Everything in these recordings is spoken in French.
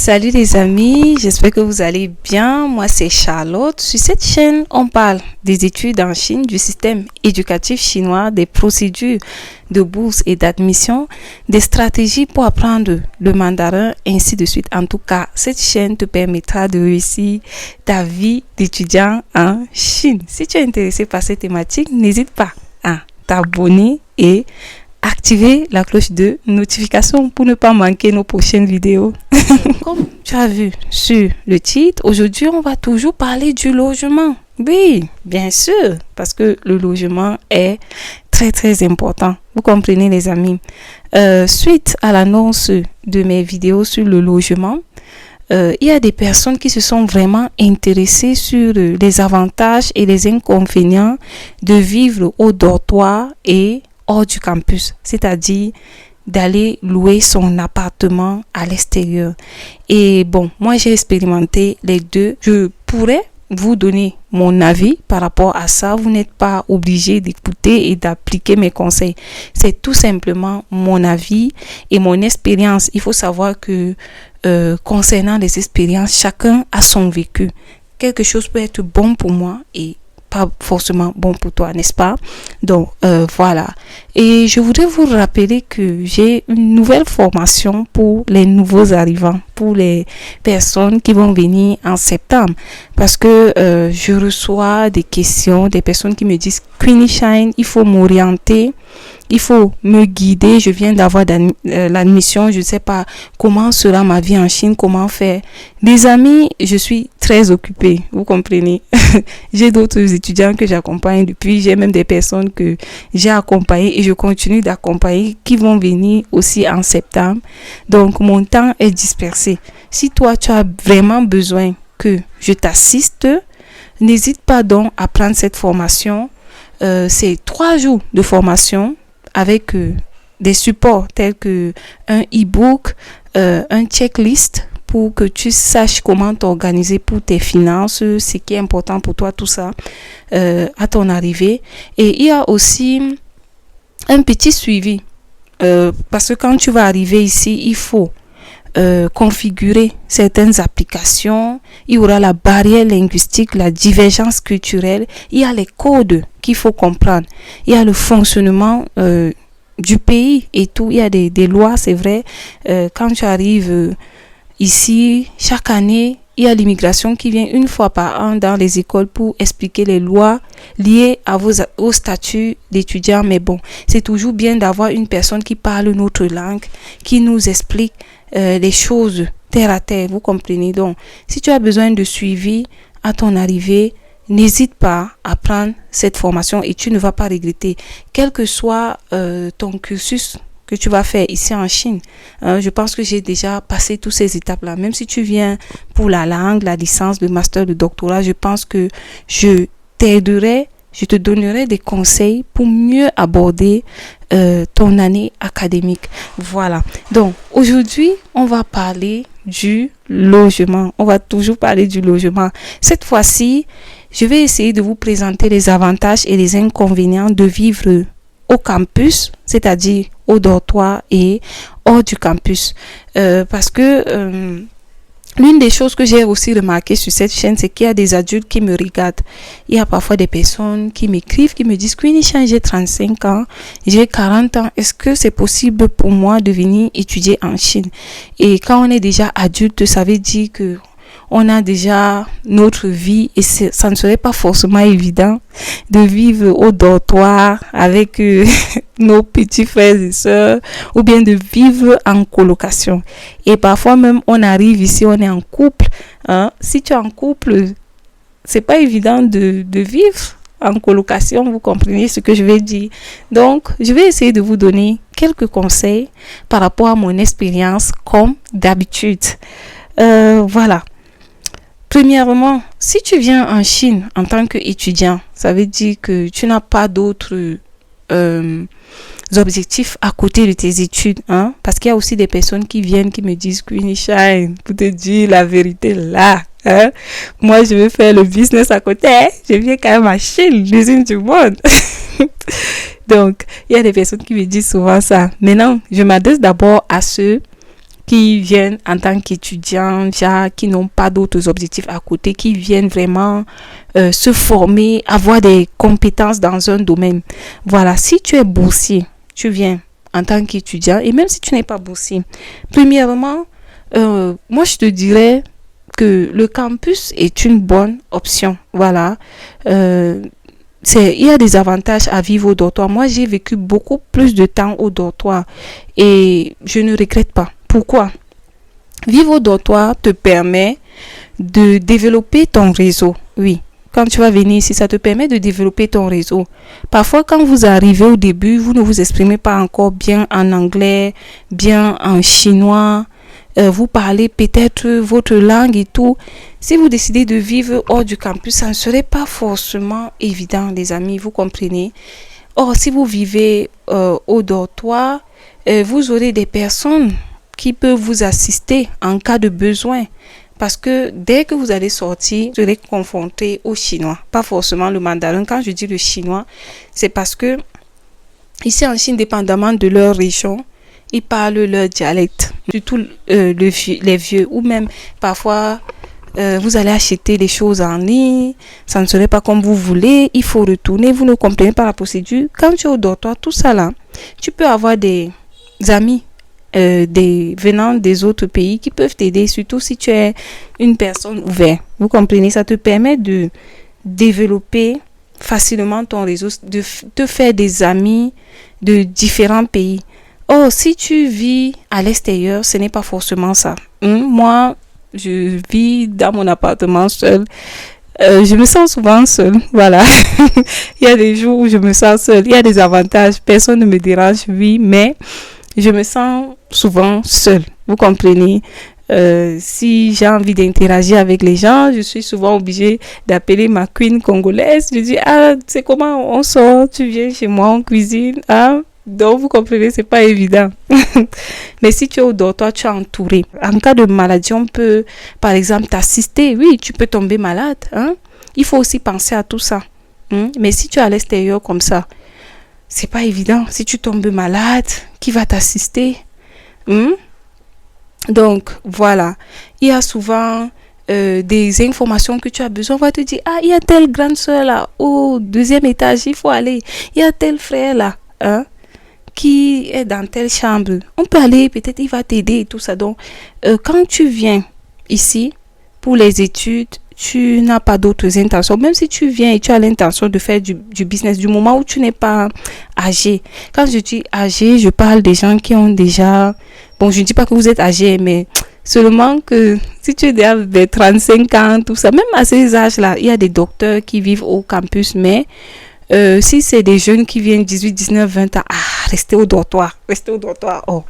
Salut les amis, j'espère que vous allez bien. Moi c'est Charlotte. Sur cette chaîne, on parle des études en Chine, du système éducatif chinois, des procédures de bourse et d'admission, des stratégies pour apprendre le mandarin, ainsi de suite. En tout cas, cette chaîne te permettra de réussir ta vie d'étudiant en Chine. Si tu es intéressé par cette thématique, n'hésite pas à t'abonner et activer la cloche de notification pour ne pas manquer nos prochaines vidéos. Comme tu as vu sur le titre, aujourd'hui on va toujours parler du logement. Oui, bien sûr, parce que le logement est très important. Vous comprenez les amis. Suite à l'annonce de mes vidéos sur le logement, il y a des personnes qui se sont vraiment intéressées sur les avantages et les inconvénients de vivre au dortoir et hors du campus, c'est-à-dire d'aller louer son appartement à l'extérieur. Et bon, moi j'ai expérimenté les deux. Je pourrais vous donner mon avis par rapport à ça. Vous n'êtes pas obligé d'écouter et d'appliquer mes conseils. C'est tout simplement mon avis et mon expérience. Il faut savoir que concernant les expériences, chacun a son vécu. Quelque chose peut être bon pour moi et pas forcément bon pour toi, n'est-ce pas? Donc voilà. Et je voudrais vous rappeler que j'ai une nouvelle formation pour les nouveaux arrivants, pour les personnes qui vont venir en septembre, parce que je reçois des questions, des personnes qui me disent Queenie Shine, il faut m'orienter, il faut me guider, je viens d'avoir l'admission, je ne sais pas comment sera ma vie en Chine, comment faire. Les amis, je suis très occupée, vous comprenez. J'ai d'autres étudiants que j'accompagne depuis, j'ai même des personnes que j'ai accompagnées et je continue d'accompagner qui vont venir aussi en septembre. Donc mon temps est dispersé. Si toi tu as vraiment besoin que je t'assiste, n'hésite pas donc à prendre cette formation. C'est 3 jours de formation avec des supports tels que un e-book, un checklist pour que tu saches comment t'organiser pour tes finances, ce qui est important pour toi, tout ça, à ton arrivée. Et il y a aussi un petit suivi, parce que quand tu vas arriver ici, il faut configurer certaines applications, il y aura la barrière linguistique, la divergence culturelle, il y a les codes qu'il faut comprendre, il y a le fonctionnement du pays et tout, il y a des lois, c'est vrai. Quand tu arrives ici, chaque année, il y a l'immigration qui vient une fois par an dans les écoles pour expliquer les lois liées au statut d'étudiant. Mais bon, c'est toujours bien d'avoir une personne qui parle notre langue, qui nous explique les choses terre à terre, vous comprenez. Donc, si tu as besoin de suivi à ton arrivée, n'hésite pas à prendre cette formation et tu ne vas pas regretter, quel que soit ton cursus que tu vas faire ici en Chine. Je pense que j'ai déjà passé toutes ces étapes-là. Même si tu viens pour la langue, la licence, le master, le doctorat, je pense que je t'aiderai, je te donnerai des conseils pour mieux aborder ton année académique. Voilà. Donc, aujourd'hui, on va parler du logement. On va toujours parler du logement. Cette fois-ci, je vais essayer de vous présenter les avantages et les inconvénients de vivre au campus, c'est-à-dire au dortoir et hors du campus. Parce que l'une des choses que j'ai aussi remarqué sur cette chaîne, c'est qu'il y a des adultes qui me regardent. Il y a parfois des personnes qui m'écrivent, qui me disent Queenie Shine, j'ai 35 ans, j'ai 40 ans. Est-ce que c'est possible pour moi de venir étudier en Chine? Et quand on est déjà adulte, ça veut dire que on a déjà notre vie et ça ne serait pas forcément évident de vivre au dortoir avec nos petits frères et sœurs ou bien de vivre en colocation. Et parfois même on arrive ici, on est en couple. Si tu es en couple, c'est pas évident de vivre en colocation, vous comprenez ce que je vais dire. Donc, je vais essayer de vous donner quelques conseils par rapport à mon expérience comme d'habitude. Voilà. Premièrement, si tu viens en Chine en tant qu'étudiant, ça veut dire que tu n'as pas d'autres objectifs à côté de tes études, parce qu'il y a aussi des personnes qui viennent, qui me disent Queenie Shine, pour te dire la vérité là, moi je veux faire le business à côté, je viens quand même à Chine, l'usine du monde. Donc, il y a des personnes qui me disent souvent ça. Maintenant, je m'adresse d'abord à ceux qui viennent en tant qu'étudiants, qui n'ont pas d'autres objectifs à côté, qui viennent vraiment se former, avoir des compétences dans un domaine. Voilà, si tu es boursier, tu viens en tant qu'étudiant, et même si tu n'es pas boursier, premièrement, moi je te dirais que le campus est une bonne option. Voilà. Il y a des avantages à vivre au dortoir. Moi, j'ai vécu beaucoup plus de temps au dortoir et je ne regrette pas. Pourquoi? Vivre au dortoir te permet de développer ton réseau. Oui. Quand tu vas venir ici, ça te permet de développer ton réseau. Parfois, quand vous arrivez au début, vous ne vous exprimez pas encore bien en anglais, bien en chinois. Vous parlez peut-être votre langue et tout. Si vous décidez de vivre hors du campus, ça ne serait pas forcément évident, les amis, vous comprenez. Or, si vous vivez au dortoir, vous aurez des personnes qui peuvent vous assister en cas de besoin. Parce que dès que vous allez sortir, vous serez confronté au chinois, pas forcément le mandarin. Quand je dis le chinois, c'est parce que ici en Chine, dépendamment de leur région, ils parlent leur dialecte, surtout les vieux, ou même parfois vous allez acheter des choses en ligne, ça ne serait pas comme vous voulez, il faut retourner, vous ne comprenez pas la procédure. Quand tu es au dortoir, tout ça là, tu peux avoir des amis venant des autres pays qui peuvent t'aider, surtout si tu es une personne ouverte. Vous comprenez, ça te permet de développer facilement ton réseau, de te faire des amis de différents pays. Oh, si tu vis à l'extérieur, ce n'est pas forcément ça. Moi, je vis dans mon appartement seul. Je me sens souvent seule. Voilà. Il y a des jours où je me sens seule. Il y a des avantages. Personne ne me dérange, oui, mais je me sens souvent seule. Vous comprenez? Si j'ai envie d'interagir avec les gens, je suis souvent obligée d'appeler ma queen congolaise. Je dis, c'est comment on sort? Tu viens chez moi, on cuisine. Donc, vous comprenez, c'est pas évident. Mais si tu es au dortoir, tu es entouré. En cas de maladie, on peut, par exemple, t'assister. Oui, tu peux tomber malade. Il faut aussi penser à tout ça. Mais si tu es à l'extérieur comme ça, c'est pas évident. Si tu tombes malade, qui va t'assister? Donc, voilà. Il y a souvent des informations que tu as besoin. On va te dire, il y a telle grande soeur là, au 2e étage, il faut aller. Il y a tel frère là, qui est dans telle chambre. On peut aller, peut-être il va t'aider et tout ça. Donc, quand tu viens ici pour les études, tu n'as pas d'autres intentions. Même si tu viens et tu as l'intention de faire du business, du moment où tu n'es pas âgé. Quand je dis âgé, je parle des gens qui ont déjà... Bon, je ne dis pas que vous êtes âgé, mais seulement que si tu es déjà des 35 ans, tout ça, même à ces âges-là, il y a des docteurs qui vivent au campus, mais... si c'est des jeunes qui viennent 18, 19, 20 ans, restez au dortoir. Oh.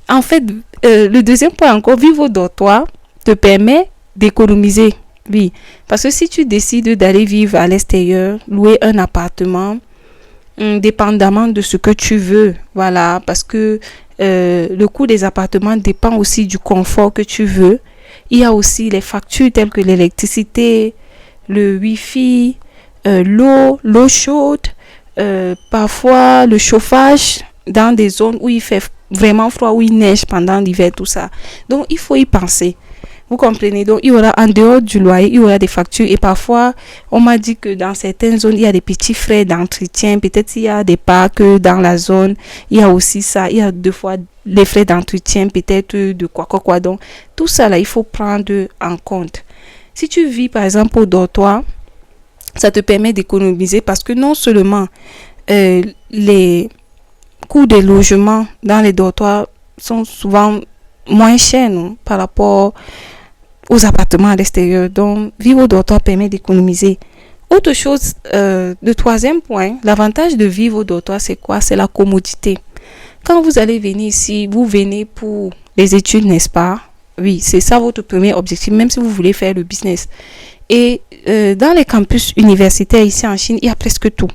En fait, le deuxième point encore, vivre au dortoir te permet d'économiser. Oui, parce que si tu décides d'aller vivre à l'extérieur, louer un appartement, dépendamment de ce que tu veux, voilà, parce que le coût des appartements dépend aussi du confort que tu veux. Il y a aussi les factures telles que l'électricité, le wifi, l'eau chaude, parfois le chauffage dans des zones où il fait vraiment froid, où il neige pendant l'hiver, tout ça. Donc, il faut y penser. Vous comprenez? Donc, il y aura, en dehors du loyer, il y aura des factures. Et parfois, on m'a dit que dans certaines zones, il y a des petits frais d'entretien. Peut-être il y a des parcs dans la zone. Il y a aussi ça. Il y a deux fois les frais d'entretien, peut-être de quoi. Donc, tout ça, là, il faut prendre en compte. Si tu vis, par exemple, au dortoir, ça te permet d'économiser parce que non seulement les coûts des logements dans les dortoirs sont souvent moins chers par rapport aux appartements à l'extérieur. Donc, vivre au dortoir permet d'économiser. Autre chose, le troisième point, l'avantage de vivre au dortoir, c'est quoi? C'est la commodité. Quand vous allez venir ici, vous venez pour les études, n'est-ce pas? Oui, c'est ça votre premier objectif, même si vous voulez faire le business. Et dans les campus universitaires ici en Chine, il y a presque tout.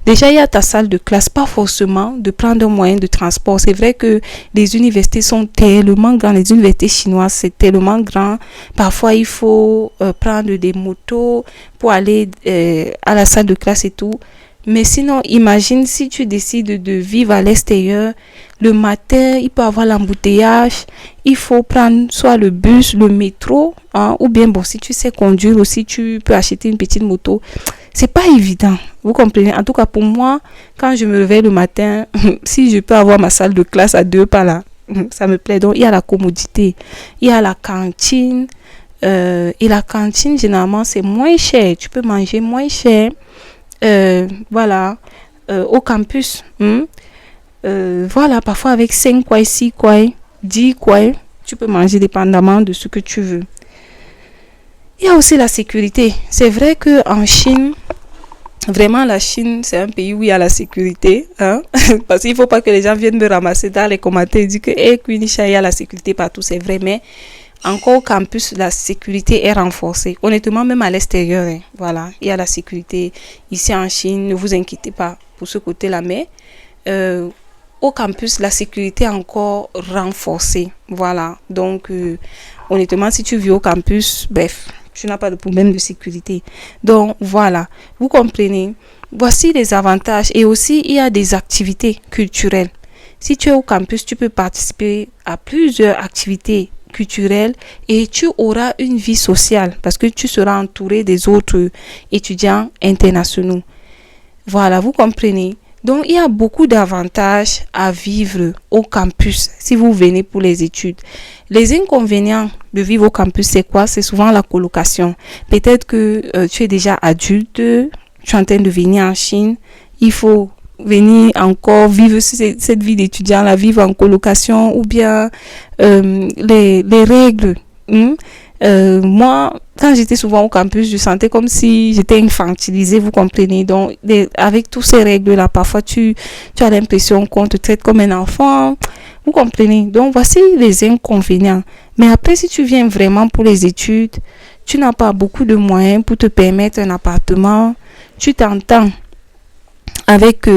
Déjà, il y a ta salle de classe, pas forcément de prendre un moyen de transport. C'est vrai que les universités sont tellement grandes, les universités chinoises, c'est tellement grand. Parfois, il faut prendre des motos pour aller à la salle de classe et tout. Mais sinon, imagine si tu décides de vivre à l'extérieur, le matin, il peut y avoir l'embouteillage, il faut prendre soit le bus, le métro, hein, ou bien, bon, si tu sais conduire aussi, tu peux acheter une petite moto. C'est pas évident, vous comprenez? En tout cas, pour moi, quand je me réveille le matin, si je peux avoir ma salle de classe à 2 pas là, ça me plaît. Donc, il y a la commodité, il y a la cantine, et la cantine, généralement, c'est moins cher. Tu peux manger moins cher. Voilà, au campus. Voilà, parfois avec 5 quoi, 6 quoi, 10 quoi, tu peux manger dépendamment de ce que tu veux. Il y a aussi la sécurité. C'est vrai qu'en Chine, vraiment la Chine, c'est un pays où il y a la sécurité. Hein? Parce qu'il ne faut pas que les gens viennent me ramasser dans les commentaires et dire que Quenisha, il y a la sécurité partout. C'est vrai, mais encore au campus, la sécurité est renforcée. Honnêtement, même à l'extérieur, hein, voilà, il y a la sécurité. Ici en Chine, ne vous inquiétez pas pour ce côté-là, mais au campus, la sécurité est encore renforcée. Voilà, donc honnêtement, si tu vis au campus, bref, tu n'as pas de problème de sécurité. Donc voilà, vous comprenez. Voici les avantages. Et aussi, il y a des activités culturelles. Si tu es au campus, tu peux participer à plusieurs activités culturelles et tu auras une vie sociale parce que tu seras entouré des autres étudiants internationaux. Voilà, vous comprenez. Donc, il y a beaucoup d'avantages à vivre au campus si vous venez pour les études. Les inconvénients de vivre au campus, c'est quoi? C'est souvent la colocation. Peut-être que tu es déjà adulte, tu es en train de venir en Chine, il faut venir encore vivre cette vie d'étudiant, la vivre en colocation ou bien les règles. Moi, quand j'étais souvent au campus, je sentais comme si j'étais infantilisée, vous comprenez. Donc, avec toutes ces règles-là, parfois tu as l'impression qu'on te traite comme un enfant, vous comprenez. Donc, voici les inconvénients. Mais après, si tu viens vraiment pour les études, tu n'as pas beaucoup de moyens pour te permettre un appartement, tu t'entends avec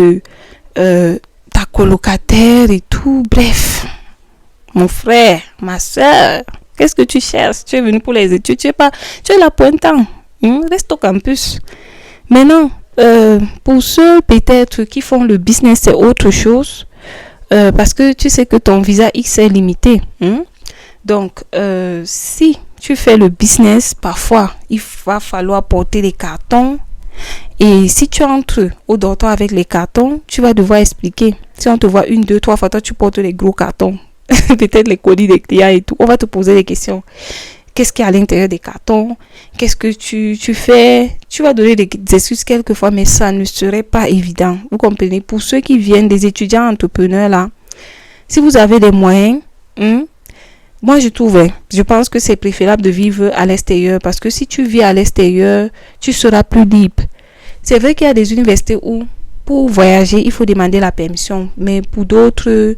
ta colocataire et tout, bref, mon frère, ma soeur, qu'est-ce que tu cherches? Tu es venu pour les études, tu es là pour un temps, reste au campus. Maintenant, pour ceux peut-être qui font le business, c'est autre chose, parce que tu sais que ton visa X est limité. Donc, si tu fais le business, parfois, il va falloir porter les cartons. Et si tu entres au dortoir avec les cartons, tu vas devoir expliquer. Si on te voit 1, 2, 3 fois, toi tu portes les gros cartons, peut-être les colis des clients et tout, on va te poser des questions. Qu'est-ce qu'il y a à l'intérieur des cartons? Qu'est-ce que tu fais? Tu vas donner des excuses quelquefois, mais ça ne serait pas évident. Vous comprenez? Pour ceux qui viennent, des étudiants entrepreneurs là, si vous avez des moyens, moi je pense que c'est préférable de vivre à l'extérieur parce que si tu vis à l'extérieur, tu seras plus libre. C'est vrai qu'il y a des universités où pour voyager, il faut demander la permission, mais pour d'autres,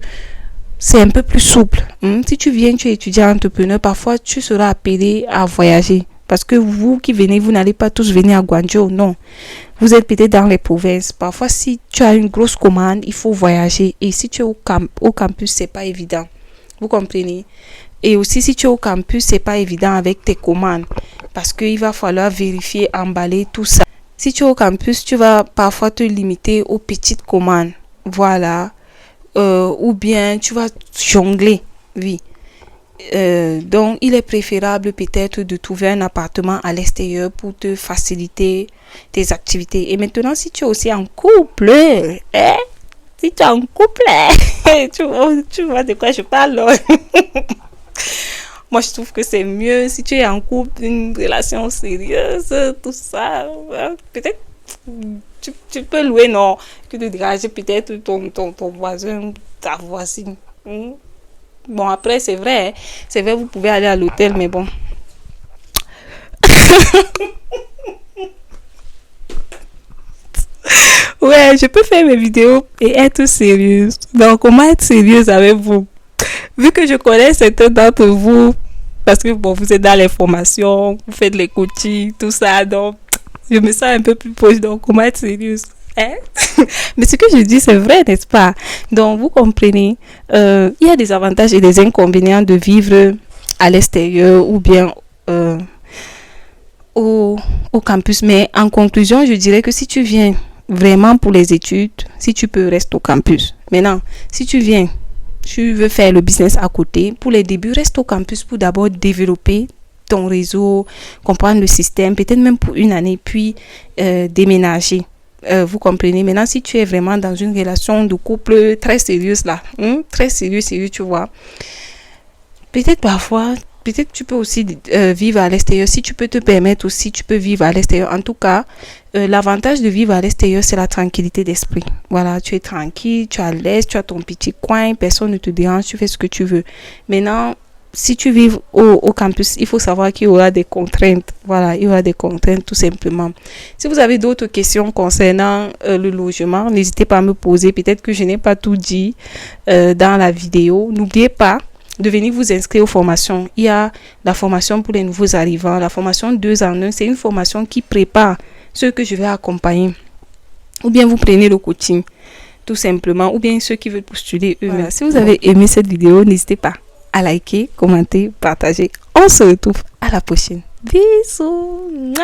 c'est un peu plus souple. Si tu viens, tu es étudiant entrepreneur, parfois tu seras appelé à voyager parce que vous qui venez, vous n'allez pas tous venir à Guangzhou, non. Vous êtes peut-être dans les provinces. Parfois, si tu as une grosse commande, il faut voyager et si tu es au campus, c'est pas évident. Vous comprenez? Et aussi, si tu es au campus, c'est pas évident avec tes commandes parce qu'il va falloir vérifier, emballer tout ça. Si tu es au campus, tu vas parfois te limiter aux petites commandes. Voilà. Ou bien tu vas jongler. Oui. Donc, il est préférable peut-être de trouver un appartement à l'extérieur pour te faciliter tes activités. Et maintenant, si tu es aussi en couple, si tu es en couple, tu vois de quoi je parle. Moi, je trouve que c'est mieux si tu es en couple, une relation sérieuse, tout ça. Peut-être tu peux louer, non, que de dégager peut-être ton voisin, ta voisine. Bon, après, c'est vrai, vous pouvez aller à l'hôtel, mais bon. Ouais, je peux faire mes vidéos et être sérieuse. Donc, comment être sérieuse avec vous? Vu que je connais certains d'entre vous, parce que bon, vous êtes dans les formations, vous faites les coachings, tout ça, donc je me sens un peu plus proche, donc comment être sérieuse? Mais ce que je dis, c'est vrai, n'est-ce pas? Donc, vous comprenez, il y a des avantages et des inconvénients de vivre à l'extérieur ou bien au campus. Mais en conclusion, je dirais que si tu viens vraiment pour les études, si tu peux, reste au campus. Maintenant, si tu veux faire le business à côté, pour les débuts, reste au campus pour d'abord développer ton réseau, comprendre le système, peut-être même pour une année, puis déménager. Vous comprenez? Maintenant, si tu es vraiment dans une relation de couple très sérieuse là, très sérieux, tu vois, peut-être parfois, peut-être tu peux aussi vivre à l'extérieur. Si tu peux te permettre aussi, tu peux vivre à l'extérieur. En tout cas, l'avantage de vivre à l'extérieur, c'est la tranquillité d'esprit. Voilà, tu es tranquille, tu es à l'aise, tu as ton petit coin, personne ne te dérange, tu fais ce que tu veux. Maintenant, si tu vis au campus, il faut savoir qu'il y aura des contraintes. Voilà, il y aura des contraintes tout simplement. Si vous avez d'autres questions concernant le logement, n'hésitez pas à me poser. Peut-être que je n'ai pas tout dit dans la vidéo. N'oubliez pas de venir vous inscrire aux formations. Il y a la formation pour les nouveaux arrivants, la formation 2 en 1. C'est une formation qui prépare ceux que je vais accompagner. Ou bien vous prenez le coaching, tout simplement. Ou bien ceux qui veulent postuler eux-mêmes. Voilà. Si vous avez aimé cette vidéo, n'hésitez pas à liker, commenter, partager. On se retrouve à la prochaine. Bisous.